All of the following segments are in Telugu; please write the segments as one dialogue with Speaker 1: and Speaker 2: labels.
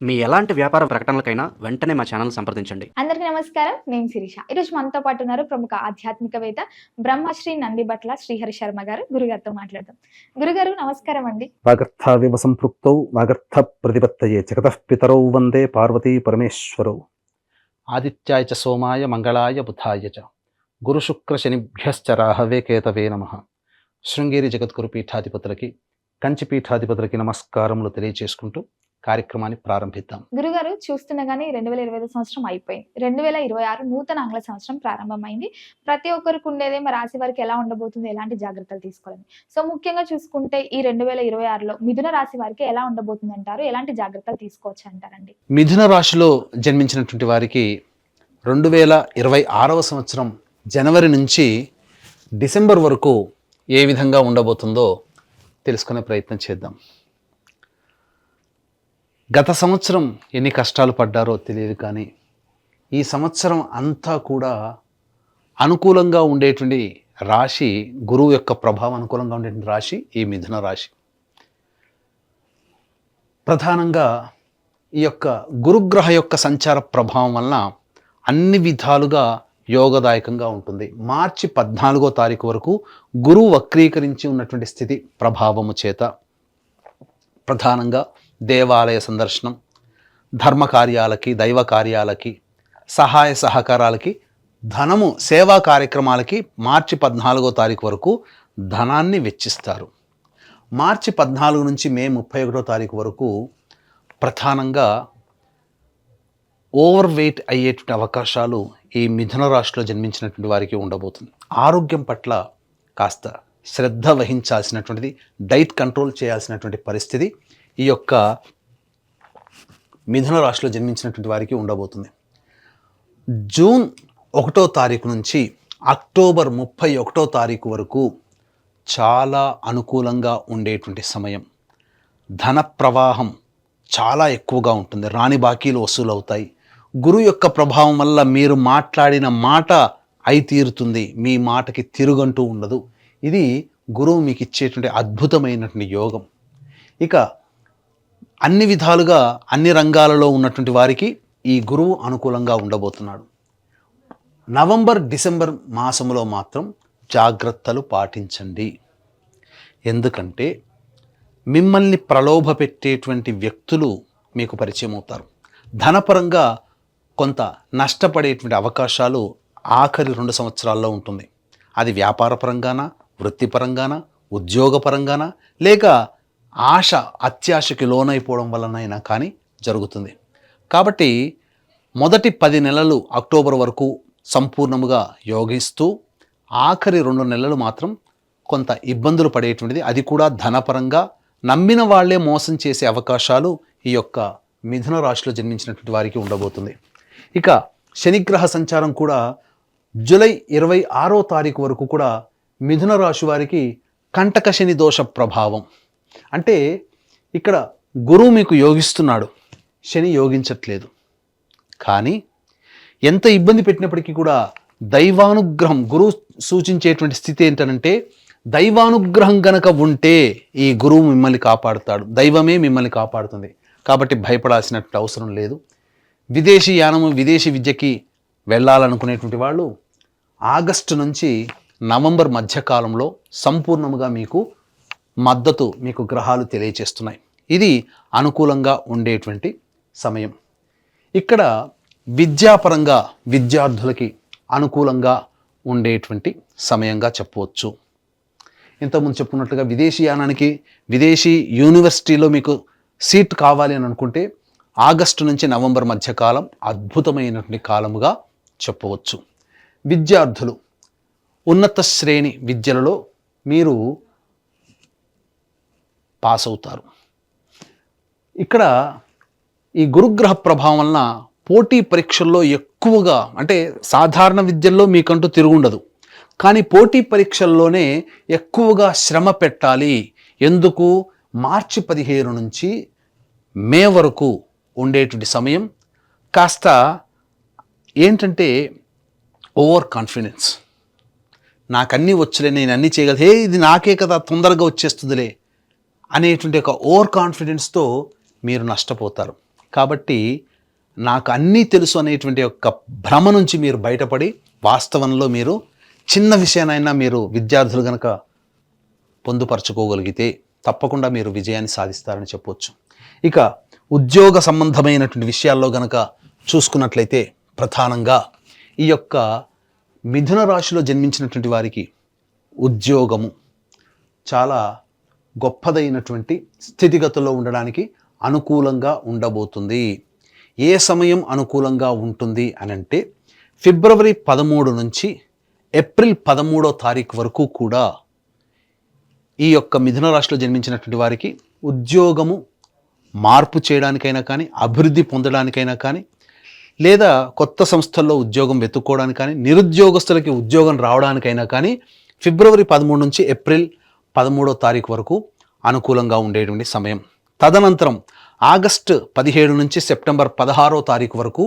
Speaker 1: మీ ఎలాంటి వ్యాపార ప్రకటనలకైనా వెంటనే మా ఛానల్ సంప్రదించండి.
Speaker 2: అందరికీ నమస్కారం. నేను శిరీష. ఈరోజు మనతో పాటు ఉన్నారు ప్రముఖ ఆధ్యాత్మికవేత్త బ్రహ్మశ్రీ నందిబట్ల శ్రీహరి శర్మ గారు. గురుగారితో మాట్లాడదాం. గురుగారు నమస్కారం అండి.
Speaker 3: వాగర్థావివ సంపృక్తౌ వాగర్థ ప్రతిపత్తయే జగతః పితరౌ వందే పార్వతీ పరమేశ్వరౌ.
Speaker 4: ఆదిత్యాయ చ సోమాయ మంగళాయ బుధాయ చ గురు శుక్ర శనిభ్యశ్చ రాహవే కేతవే నమః. శృంగేరి జగద్గురు పీఠాధిపతులకి, కంచి పీఠాధిపతులకి నమస్కారములు తెలియజేసుకుంటూ కార్యక్రమాన్ని ప్రారంభిద్దాం.
Speaker 2: గురుగారు చూస్తుండగానే 2025 సంవత్సరం అయిపోయింది. 2026 నూతన ఆంగ్ల సంవత్సరం ప్రారంభమైంది. ప్రతి ఒక్కరికి ఉండేదే మా రాశి వారికి ఎలా ఉండబోతుంది, ఎలాంటి జాగ్రత్తలు తీసుకోవాలని. సో ముఖ్యంగా చూసుకుంటే ఈ 2026లో మిథున రాశి వారికి ఎలా ఉండబోతుంది అంటారు, ఎలాంటి జాగ్రత్తలు తీసుకోవచ్చు అంటారండి?
Speaker 4: మిథున రాశిలో జన్మించినటువంటి వారికి 2026వ సంవత్సరం జనవరి నుంచి డిసెంబర్ వరకు ఏ విధంగా ఉండబోతుందో తెలుసుకునే ప్రయత్నం చేద్దాం. గత సంవత్సరం ఎన్ని కష్టాలు పడ్డారో తెలియదు, కానీ ఈ సంవత్సరం అంతా కూడా అనుకూలంగా ఉండేటువంటి రాశి, గురువు యొక్క ప్రభావం అనుకూలంగా ఉండేటువంటి రాశి ఈ మిథున రాశి. ప్రధానంగా ఈ యొక్క గురుగ్రహ యొక్క సంచార ప్రభావం వలన అన్ని విధాలుగా యోగదాయకంగా ఉంటుంది. మార్చి 14వ తారీఖు వరకు గురువు వక్రీకరించి ఉన్నటువంటి స్థితి ప్రభావము చేత ప్రధానంగా దేవాలయ సందర్శనం, ధర్మ కార్యాలకి, దైవ కార్యాలకి, సహాయ సహకారాలకి, ధనము సేవా కార్యక్రమాలకి మార్చి 14వ తారీఖు వరకు ధనాన్ని వెచ్చిస్తారు. మార్చి 14 నుంచి మే 31వ తారీఖు వరకు ప్రధానంగా ఓవర్ వెయిట్ అయ్యేటువంటి అవకాశాలు ఈ మిథున రాశిలో జన్మించినటువంటి వారికి ఉండబోతుంది. ఆరోగ్యం పట్ల కాస్త శ్రద్ధ వహించాల్సినటువంటిది, డైట్ కంట్రోల్ చేయాల్సినటువంటి పరిస్థితి ఈ యొక్క మిథున రాశిలో జన్మించినటువంటి వారికి ఉండబోతుంది. జూన్ 1వ తారీఖు నుంచి అక్టోబర్ 31వ తారీఖు వరకు చాలా అనుకూలంగా ఉండేటువంటి సమయం. ధన ప్రవాహం చాలా ఎక్కువగా ఉంటుంది. రాని బాకీలు వసూలు అవుతాయి. గురువు యొక్క ప్రభావం వల్ల మీరు మాట్లాడిన మాట అయి తీరుతుంది. మీ మాటకి తిరుగంటూ ఉండదు. ఇది గురువు మీకు ఇచ్చేటువంటి అద్భుతమైనటువంటి యోగం. ఇక అన్ని విధాలుగా అన్ని రంగాలలో ఉన్నటువంటి వారికి ఈ గురువు అనుకూలంగా ఉండబోతున్నాడు. నవంబర్ డిసెంబర్ మాసంలో మాత్రం జాగ్రత్తలు పాటించండి. ఎందుకంటే మిమ్మల్ని ప్రలోభ పెట్టేటువంటి వ్యక్తులు మీకు పరిచయం అవుతారు. ధనపరంగా కొంత నష్టపడేటువంటి అవకాశాలు ఆఖరి 2 సంవత్సరాల్లో ఉంటుంది. అది వ్యాపారపరంగానా, వృత్తిపరంగానా, ఉద్యోగపరంగానా, లేక ఆశ అత్యాశకి లోనైపోవడం వలనైనా కానీ జరుగుతుంది. కాబట్టి మొదటి 10 నెలలు అక్టోబర్ వరకు సంపూర్ణముగా యోగిస్తూ ఆఖరి 2 నెలలు మాత్రం కొంత ఇబ్బందులు పడేటువంటిది. అది కూడా ధనపరంగా నమ్మిన వాళ్లే మోసం చేసే అవకాశాలు ఈ యొక్క మిథున రాశిలో జన్మించినటువంటి వారికి ఉండబోతుంది. ఇక శనిగ్రహ సంచారం కూడా జూలై 26వ తారీఖు వరకు కూడా మిథున రాశి వారికి కంటక శని దోష ప్రభావం. అంటే ఇక్కడ గురువు మీకు యోగిస్తున్నాడు, శని యోగించట్లేదు. కానీ ఎంత ఇబ్బంది పెట్టినప్పటికీ కూడా దైవానుగ్రహం, గురువు సూచించేటువంటి స్థితి ఏంటనంటే దైవానుగ్రహం గనక ఉంటే ఈ గురువు మిమ్మల్ని కాపాడుతాడు, దైవమే మిమ్మల్ని కాపాడుతుంది. కాబట్టి భయపడాల్సినటువంటి అవసరం లేదు. విదేశీ యానము, విదేశీ విద్యకి వెళ్ళాలనుకునేటువంటి వాళ్ళు ఆగస్టు నుంచి నవంబర్ మధ్యకాలంలో సంపూర్ణముగా మీకు మద్దతు మీకు గ్రహాలు తెలియచేస్తున్నాయి. ఇది అనుకూలంగా ఉండేటువంటి సమయం. ఇక్కడ విద్యాపరంగా విద్యార్థులకి అనుకూలంగా ఉండేటువంటి సమయంగా చెప్పవచ్చు. ఇంతకుముందు చెప్పుకున్నట్లుగా విదేశీ యానానికి, విదేశీ యూనివర్సిటీలో మీకు సీట్ కావాలి అని అనుకుంటే ఆగస్టు నుంచి నవంబర్ మధ్యకాలం అద్భుతమైనటువంటి కాలముగా చెప్పవచ్చు. విద్యార్థులు ఉన్నత శ్రేణి విద్యలలో మీరు పాస్ అవుతారు. ఇక్కడ ఈ గురుగ్రహ ప్రభావం వలన పోటీ పరీక్షల్లో ఎక్కువగా, అంటే సాధారణ విద్యల్లో మీకంటూ తిరుగుండదు, కానీ పోటీ పరీక్షల్లోనే ఎక్కువగా శ్రమ పెట్టాలి. ఎందుకు? మార్చి 15 నుంచి మే వరకు ఉండేటువంటి సమయం కాస్త ఏంటంటే ఓవర్ కాన్ఫిడెన్స్. నాకన్నీ వచ్చలే, నేను అన్నీ చేయగలను, ఇది నాకే కదా, తొందరగా వచ్చేస్తుందిలే అనేటువంటి ఒక ఓవర్ కాన్ఫిడెన్స్తో మీరు నష్టపోతారు. కాబట్టి నాకు అన్నీ తెలుసు అనేటువంటి యొక్క భ్రమ నుంచి మీరు బయటపడి వాస్తవంలో మీరు చిన్న విషయానైనా మీరు విద్యార్థులు కనుక పొందుపరచుకోగలిగితే తప్పకుండా మీరు విజయాన్ని సాధిస్తారని చెప్పవచ్చు. ఇక ఉద్యోగ సంబంధమైనటువంటి విషయాల్లో గనక చూసుకున్నట్లయితే ప్రధానంగా ఈ యొక్క మిథున రాశిలో జన్మించినటువంటి వారికి ఉద్యోగము చాలా గొప్పదైనటువంటి స్థితిగతుల్లో ఉండడానికి అనుకూలంగా ఉండబోతుంది. ఏ సమయం అనుకూలంగా ఉంటుంది అని అంటే ఫిబ్రవరి 13 నుంచి ఏప్రిల్ 13వ తారీఖు వరకు కూడా ఈ యొక్క మిథున రాశిలో జన్మించినటువంటి వారికి ఉద్యోగము మార్పు చేయడానికైనా కానీ, అభివృద్ధి పొందడానికైనా కానీ, లేదా కొత్త సంస్థల్లో ఉద్యోగం వెతుక్కోవడానికి కానీ, నిరుద్యోగస్తులకి ఉద్యోగం రావడానికైనా కానీ ఫిబ్రవరి 13 నుంచి ఏప్రిల్ 13వ తారీఖు వరకు అనుకూలంగా ఉండేటువంటి సమయం. తదనంతరం ఆగస్టు 17 నుంచి సెప్టెంబర్ 16వ తారీఖు వరకు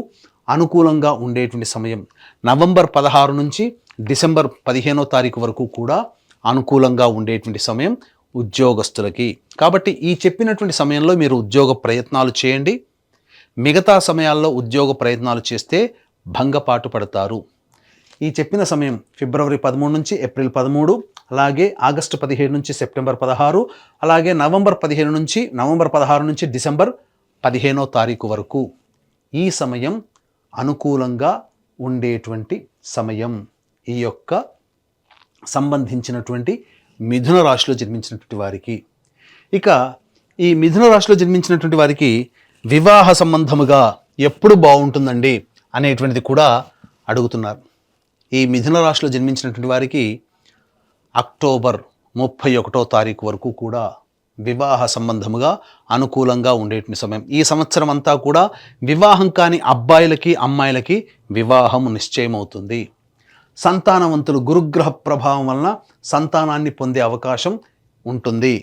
Speaker 4: అనుకూలంగా ఉండేటువంటి సమయం. నవంబర్ 16 నుంచి డిసెంబర్ 15వ తారీఖు వరకు కూడా అనుకూలంగా ఉండేటువంటి సమయం ఉద్యోగస్తులకి. కాబట్టి ఈ చెప్పినటువంటి సమయంలో మీరు ఉద్యోగ ప్రయత్నాలు చేయండి. మిగతా సమయాల్లో ఉద్యోగ ప్రయత్నాలు చేస్తే భంగపాటు పడతారు. ఈ చెప్పిన సమయం ఫిబ్రవరి 13 నుంచి ఏప్రిల్ 13, అలాగే ఆగస్టు 17 నుంచి సెప్టెంబర్ 16, అలాగే నవంబర్ 16 నుంచి డిసెంబర్ 15వ తారీఖు వరకు ఈ సమయం అనుకూలంగా ఉండేటువంటి సమయం ఈ యొక్క సంబంధించినటువంటి మిథున రాశిలో జన్మించినటువంటి వారికి. ఇక ఈ మిథున రాశిలో జన్మించినటువంటి వారికి వివాహ సంబంధముగా ఎప్పుడు బాగుంటుందండి అనేటువంటిది కూడా అడుగుతున్నారు. ఈ మిథున రాశిలో జన్మించినటువంటి వారికి అక్టోబర్ 31వ తారీఖు వరకు కూడా వివాహ సంబంధముగా అనుకూలంగా ఉండేటువంటి సమయం. ఈ సంవత్సరం అంతా కూడా వివాహం కాని అబ్బాయిలకి అమ్మాయిలకి వివాహం నిశ్చయమవుతుంది. సంతానవంతులు గురుగ్రహ ప్రభావం వలన సంతానాన్ని పొందే అవకాశం ఉంటుంది.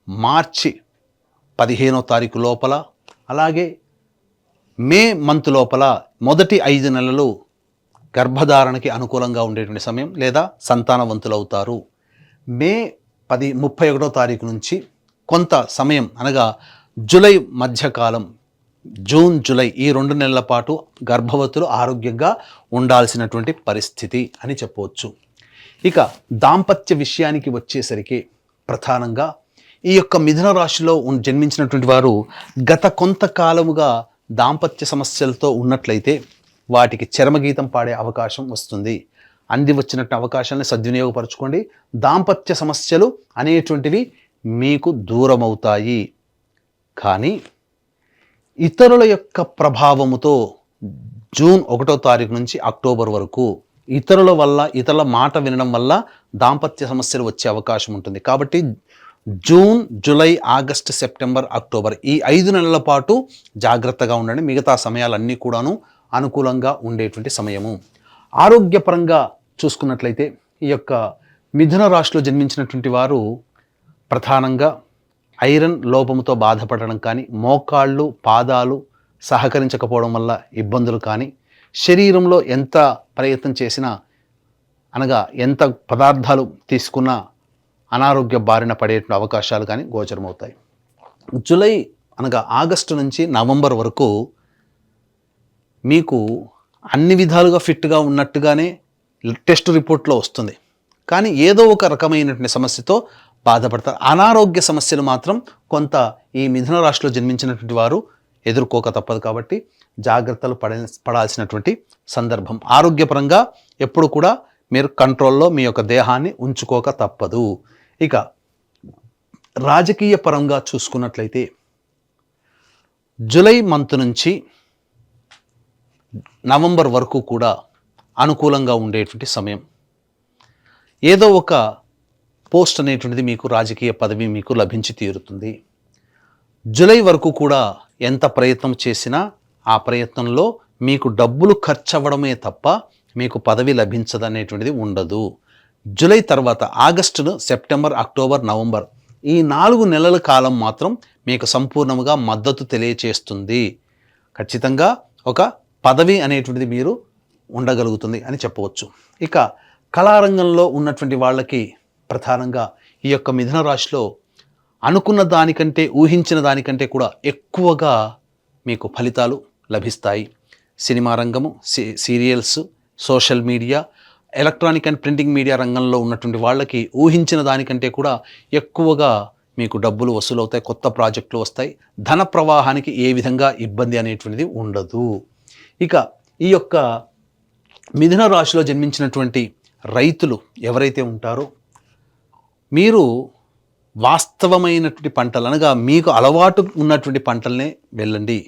Speaker 4: మార్చి 15వ తారీఖు లోపల, అలాగే మే మంత్ లోపల మొదటి 5 నెలలు గర్భధారణకి అనుకూలంగా ఉండేటువంటి సమయం, లేదా సంతానవంతులు అవుతారు. మే 31వ తారీఖు నుంచి కొంత సమయం అనగా జూలై మధ్యకాలం, జూన్ జూలై ఈ 2 నెలల పాటు గర్భవతులు ఆరోగ్యంగా ఉండాల్సినటువంటి పరిస్థితి అని చెప్పవచ్చు. ఇక దాంపత్య విషయానికి వచ్చేసరికి ప్రధానంగా ఈ యొక్క మిథున రాశిలో జన్మించినటువంటి వారు గత కొంతకాలముగా దాంపత్య సమస్యలతో ఉన్నట్లయితే వాటికి చరమగీతం పాడే అవకాశం వస్తుంది. అంది వచ్చినట్టు అవకాశాన్ని సద్వినియోగపరచుకోండి. దాంపత్య సమస్యలు అనేటువంటివి మీకు దూరమవుతాయి. కానీ ఇతరుల యొక్క ప్రభావముతో జూన్ 1వ తారీఖు నుంచి అక్టోబర్ వరకు ఇతరుల మాట వినడం వల్ల దాంపత్య సమస్యలు వచ్చే అవకాశం ఉంటుంది. కాబట్టి June, July, August, September, October ఈ 5 నెలల పాటు జాగ్రత్తగా ఉండండి. మిగతా సమయాలన్నీ కూడాను అనుకూలంగా ఉండేటువంటి సమయము. ఆరోగ్యపరంగా చూసుకున్నట్లయితే ఈ యొక్క మిథున రాశిలో జన్మించినటువంటి వారు ప్రధానంగా ఐరన్ లోపముతో బాధపడడం కానీ, మోకాళ్ళు పాదాలు సహకరించకపోవడం వల్ల ఇబ్బందులు కానీ, శరీరంలో ఎంత ప్రయత్నం చేసినా అనగా ఎంత పదార్థాలు తీసుకున్నా అనారోగ్య బారిన పడే అవకాశాలు కానీ గోచరమవుతాయి. జూలై అనగా ఆగస్టు నుంచి నవంబర్ వరకు మీకు అన్ని విధాలుగా ఫిట్గా ఉన్నట్టుగానే టెస్ట్ రిపోర్ట్లో వస్తుంది. కానీ ఏదో ఒక రకమైనటువంటి సమస్యతో బాధపడతారు. అనారోగ్య సమస్యలు మాత్రం కొంత ఈ మిథున రాశిలో జన్మించినటువంటి వారు ఎదుర్కోక తప్పదు. కాబట్టి జాగ్రత్తలు పడాల్సినటువంటి సందర్భం. ఆరోగ్యపరంగా ఎప్పుడు కూడా మీరు కంట్రోల్లో మీ యొక్క దేహాన్ని ఉంచుకోక తప్పదు. ఇక రాజకీయ పరంగా చూసుకున్నట్లయితే జూలై మంత్ నుంచి నవంబర్ వరకు కూడా అనుకూలంగా ఉండేటువంటి సమయం. ఏదో ఒక పోస్ట్ అనేటువంటిది మీకు, రాజకీయ పదవి మీకు లభించి తీరుతుంది. జూలై వరకు కూడా ఎంత ప్రయత్నం చేసినా ఆ ప్రయత్నంలో మీకు డబ్బులు ఖర్చు అవ్వడమే తప్ప మీకు పదవి లభించదనేటువంటిది ఉండదు. జూలై తర్వాత ఆగస్టు, సెప్టెంబర్, అక్టోబర్, నవంబర్ ఈ 4 నెలల కాలం మాత్రం మీకు సంపూర్ణంగా మద్దతు తెలియచేస్తుంది. ఖచ్చితంగా ఒక పదవి అనేటువంటిది మీరు ఉండగలుగుతుంది అని చెప్పవచ్చు. ఇక కళారంగంలో ఉన్నటువంటి వాళ్ళకి ప్రధానంగా ఈ యొక్క మిథున రాశిలో అనుకున్న దానికంటే, ఊహించిన దానికంటే కూడా ఎక్కువగా మీకు ఫలితాలు లభిస్తాయి. సినిమా రంగము, serials, social media, electronic and printing media రంగంలో ఉన్నటువంటి వాళ్ళకి ఊహించిన దానికంటే కూడా ఎక్కువగా మీకు డబ్బులు వసూలవుతాయి, కొత్త ప్రాజెక్టులు వస్తాయి, ధన ప్రవాహానికి ఏ విధంగా ఇబ్బంది అనేటువంటిది ఉండదు. ఇక ఈ యొక్క మిథున రాశిలో జన్మించినటువంటి రైతులు ఎవరైతే ఉంటారో మీరు వాస్తవమైనటువంటి పంటలు అనగా మీకు అలవాటు ఉన్నటువంటి పంటలనే వెళ్ళండి.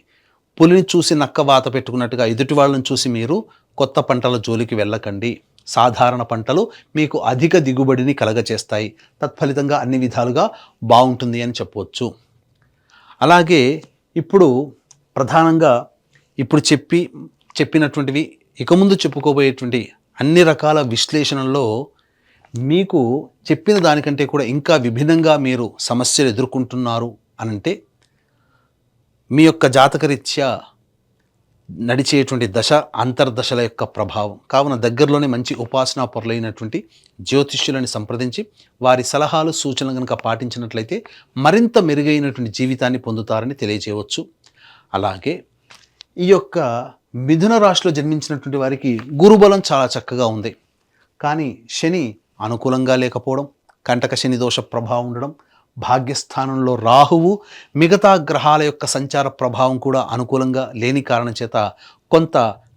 Speaker 4: పులిని చూసి నక్క వాత పెట్టుకున్నట్టుగా ఎదుటి వాళ్ళని చూసి మీరు కొత్త పంటల జోలికి వెళ్ళకండి. సాధారణ పంటలు మీకు అధిక దిగుబడిని కలగచేస్తాయి, తత్ఫలితంగా అన్ని విధాలుగా బాగుంటుంది అని చెప్పవచ్చు. అలాగే ఇప్పుడు ప్రధానంగా ఇప్పుడు చెప్పినటువంటివి ఇక ముందు చెప్పుకోబోయేటువంటి అన్ని రకాల విశ్లేషణల్లో మీకు చెప్పిన దానికంటే కూడా ఇంకా విభిన్నంగా మీరు సమస్యలు ఎదుర్కొంటున్నారు అనంటే మీ యొక్క జాతకరీత్యా నడిచేటువంటి దశ అంతర్దశల యొక్క ప్రభావం. కావున దగ్గరలోనే మంచి ఉపాసనా పరులైనటువంటి జ్యోతిష్యులని సంప్రదించి వారి సలహాలు సూచనలు కనుక పాటించినట్లయితే మరింత మెరుగైనటువంటి జీవితాన్ని పొందుతారని తెలియజేయవచ్చు. అలాగే ఈ యొక్క మిథున రాశిలో జన్మించినటువంటి వారికి గురుబలం చాలా చక్కగా ఉంది, కానీ శని అనుకూలంగా లేకపోవడం, కంటక శని దోష ప్రభావం ఉండడం, భాగ్యస్థానంలో రాహువు మిగతా గ్రహాల యొక్క సంచార ప్రభావం కూడా అనుకూలంగా లేని కారణం చేత కొంత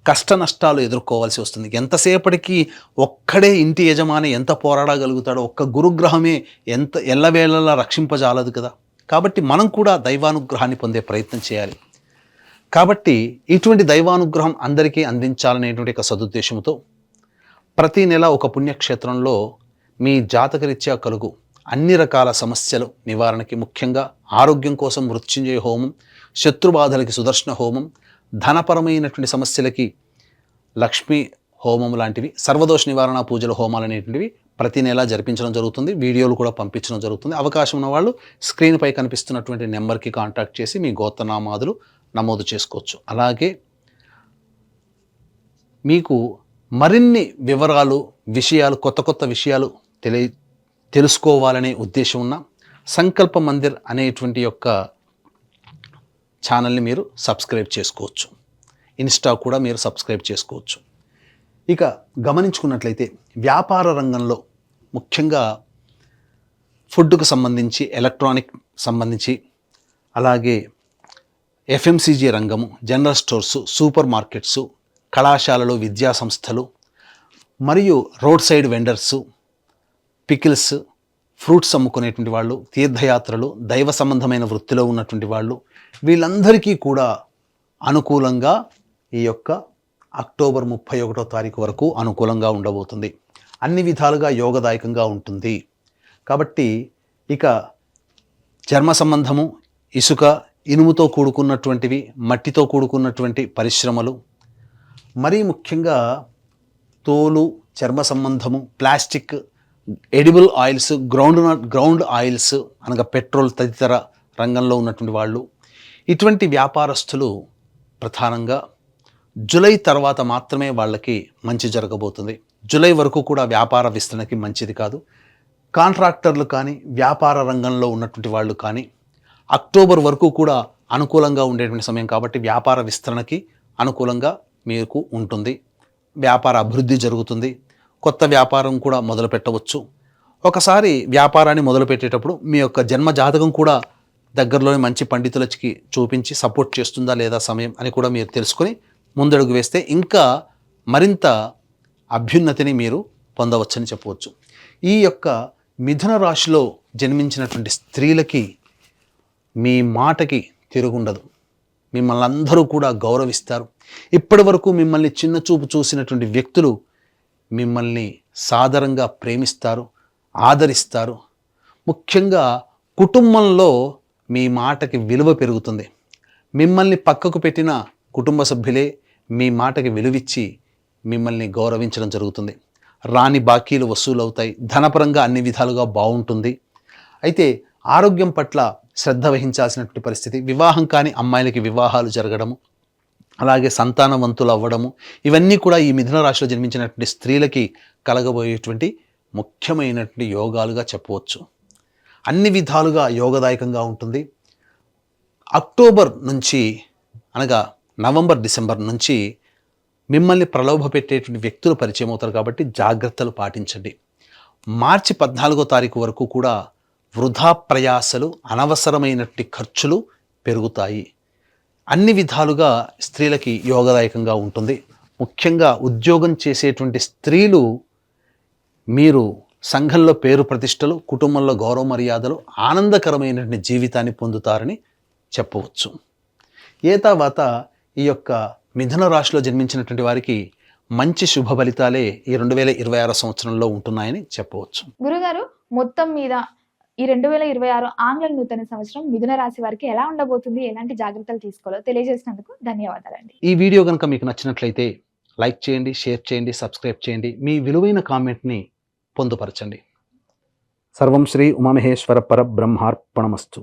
Speaker 4: కష్ట నష్టాలు ఎదుర్కోవాల్సి వస్తుంది. ఎంతసేపటికి ఒక్కడే ఇంటి యజమాని ఎంత పోరాడగలుగుతాడో, ఒక్క గురుగ్రహమే ఎంత ఎల్లవేళలా రక్షింపజాలదు కదా. కాబట్టి మనం కూడా దైవానుగ్రహాన్ని పొందే ప్రయత్నం చేయాలి. కాబట్టి ఇటువంటి దైవానుగ్రహం అందరికీ అందించాలనేటువంటి ఒక సదుద్దేశంతో ప్రతి నెల ఒక పుణ్యక్షేత్రంలో మీ జాతకరీత్యా కలుగు అన్ని రకాల సమస్యలు నివారణకి, ముఖ్యంగా ఆరోగ్యం కోసం మృత్యుంజయ హోమం, శత్రుబాధలకి సుదర్శన హోమం, ధనపరమైనటువంటి సమస్యలకి లక్ష్మీ హోమం లాంటివి, సర్వదోష నివారణ పూజల హోమాలు అనేటువంటివి ప్రతి నెల జరిపించడం జరుగుతుంది. వీడియోలు కూడా పంపించడం జరుగుతుంది. అవకాశం ఉన్న వాళ్ళు స్క్రీన్పై కనిపిస్తున్నటువంటి నెంబర్కి కాంటాక్ట్ చేసి మీ గోత్రనామాదులు నమోదు చేసుకోవచ్చు. అలాగే మీకు మరిన్ని వివరాలు, విషయాలు, కొత్త విషయాలు తెలుసుకోవాలనే ఉద్దేశం ఉన్న సంకల్ప మందిర్ అనేటువంటి యొక్క ఛానల్ని మీరు సబ్స్క్రైబ్ చేసుకోవచ్చు. ఇన్స్టా కూడా మీరు సబ్స్క్రైబ్ చేసుకోవచ్చు. ఇక గమనించుకున్నట్లయితే వ్యాపార రంగంలో ముఖ్యంగా ఫుడ్కు సంబంధించి, ఎలక్ట్రానిక్ సంబంధించి, అలాగే ఎఫ్ఎంసీజీ రంగము, జనరల్ స్టోర్సు, సూపర్ మార్కెట్సు, కళాశాలలు, విద్యా సంస్థలు మరియు road side vendors, pickles, fruits అమ్ముకునేటువంటి వాళ్ళు, తీర్థయాత్రలు, దైవ సంబంధమైన వృత్తిలో ఉన్నటువంటి వాళ్ళు, వీళ్ళందరికీ కూడా అనుకూలంగా ఈ యొక్క అక్టోబర్ 31వ తారీఖు వరకు అనుకూలంగా ఉండబోతుంది. అన్ని విధాలుగా యోగదాయకంగా ఉంటుంది. కాబట్టి ఇక చర్మ సంబంధము, ఇసుక, ఇనుముతో కూడుకున్నటువంటివి, మట్టితో కూడుకున్నటువంటి పరిశ్రమలు, మరీ ముఖ్యంగా తోలు, చర్మ సంబంధము, plastic, edible oils, ground oils అనగా పెట్రోల్ తదితర రంగంలో ఉన్నటువంటి వాళ్ళు, ఇటువంటి వ్యాపారస్తులు ప్రధానంగా జూలై తర్వాత మాత్రమే వాళ్ళకి మంచి జరగబోతుంది. జూలై వరకు కూడా వ్యాపార విస్తరణకి మంచిది కాదు. కాంట్రాక్టర్లు కానీ, వ్యాపార రంగంలో ఉన్నటువంటి వాళ్ళు కానీ అక్టోబర్ వరకు కూడా అనుకూలంగా ఉండేటువంటి సమయం కాబట్టి వ్యాపార విస్తరణకి అనుకూలంగా మీకు ఉంటుంది. వ్యాపార అభివృద్ధి జరుగుతుంది. కొత్త వ్యాపారం కూడా మొదలు పెట్టవచ్చు. ఒకసారి వ్యాపారాన్ని మొదలుపెట్టేటప్పుడు మీ యొక్క జన్మ జాతకం కూడా దగ్గరలోని మంచి పండితులకి చూపించి సపోర్ట్ చేస్తుందా లేదా సమయం అని కూడా మీరు తెలుసుకొని ముందడుగు వేస్తే ఇంకా మరింత అభ్యున్నతిని మీరు పొందవచ్చని చెప్పవచ్చు. ఈ యొక్క మిథున రాశిలో జన్మించినటువంటి స్త్రీలకి మీ మాటకి తిరుగుండదు. మిమ్మల్ని అందరూ కూడా గౌరవిస్తారు. ఇప్పటి వరకు మిమ్మల్ని చిన్న చూపు చూసినటువంటి వ్యక్తులు మిమ్మల్ని సాదరంగా ప్రేమిస్తారు, ఆదరిస్తారు. ముఖ్యంగా కుటుంబంలో మీ మాటకి విలువ పెరుగుతుంది. మిమ్మల్ని పక్కకు పెట్టిన కుటుంబ సభ్యులే మీ మాటకి విలువిచ్చి మిమ్మల్ని గౌరవించడం జరుగుతుంది. రాని బాకీలు వసూలవుతాయి. ధనపరంగా అన్ని విధాలుగా బాగుంటుంది. అయితే ఆరోగ్యం పట్ల శ్రద్ధ వహించాల్సినటువంటి పరిస్థితి, వివాహం కాని అమ్మాయిలకి వివాహాలు జరగడము, అలాగే సంతానవంతులు అవ్వడము, ఇవన్నీ కూడా ఈ మిథున రాశిలో జన్మించినటువంటి స్త్రీలకి కలగబోయేటువంటి ముఖ్యమైనటువంటి యోగాలుగా చెప్పవచ్చు. అన్ని విధాలుగా యోగదాయకంగా ఉంటుంది. అక్టోబర్ నుంచి అనగా నవంబర్ డిసెంబర్ నుంచి మిమ్మల్ని ప్రలోభ పెట్టేటువంటి వ్యక్తులు పరిచయం అవుతారు కాబట్టి జాగ్రత్తలు పాటించండి. మార్చి 14వ తారీఖు వరకు కూడా వృధా ప్రయాసలు, అనవసరమైనటువంటి ఖర్చులు పెరుగుతాయి. అన్ని విధాలుగా స్త్రీలకి యోగదాయకంగా ఉంటుంది. ముఖ్యంగా ఉద్యోగం చేసేటువంటి స్త్రీలు మీరు సంఘంలో పేరు ప్రతిష్టలు, కుటుంబంలో గౌరవ మర్యాదలు, ఆనందకరమైనటువంటి జీవితాన్ని పొందుతారని చెప్పవచ్చు. తర్వాత ఈ యొక్క మిథున రాశిలో జన్మించినటువంటి వారికి మంచి శుభ ఫలితాలే ఈ 2026 సంవత్సరంలో ఉంటున్నాయని చెప్పవచ్చు.
Speaker 2: గురుగారు, మొత్తం మీద ఈ 2026 ఆంగ్ల నూతన సంవత్సరం మిథున రాశి వారికి ఎలా ఉండబోతుంది, ఎలాంటి జాగ్రత్తలు తీసుకోవాలో తెలియజేసినందుకు ధన్యవాదాలండి.
Speaker 4: ఈ వీడియో కనుక మీకు నచ్చినట్లయితే లైక్ చేయండి, షేర్ చేయండి, సబ్స్క్రైబ్ చేయండి. మీ విలువైన కామెంట్ని పొందుపరచండి.
Speaker 3: సర్వం శ్రీ ఉమామహేశ్వర పరబ్రహ్మార్పణమస్తు.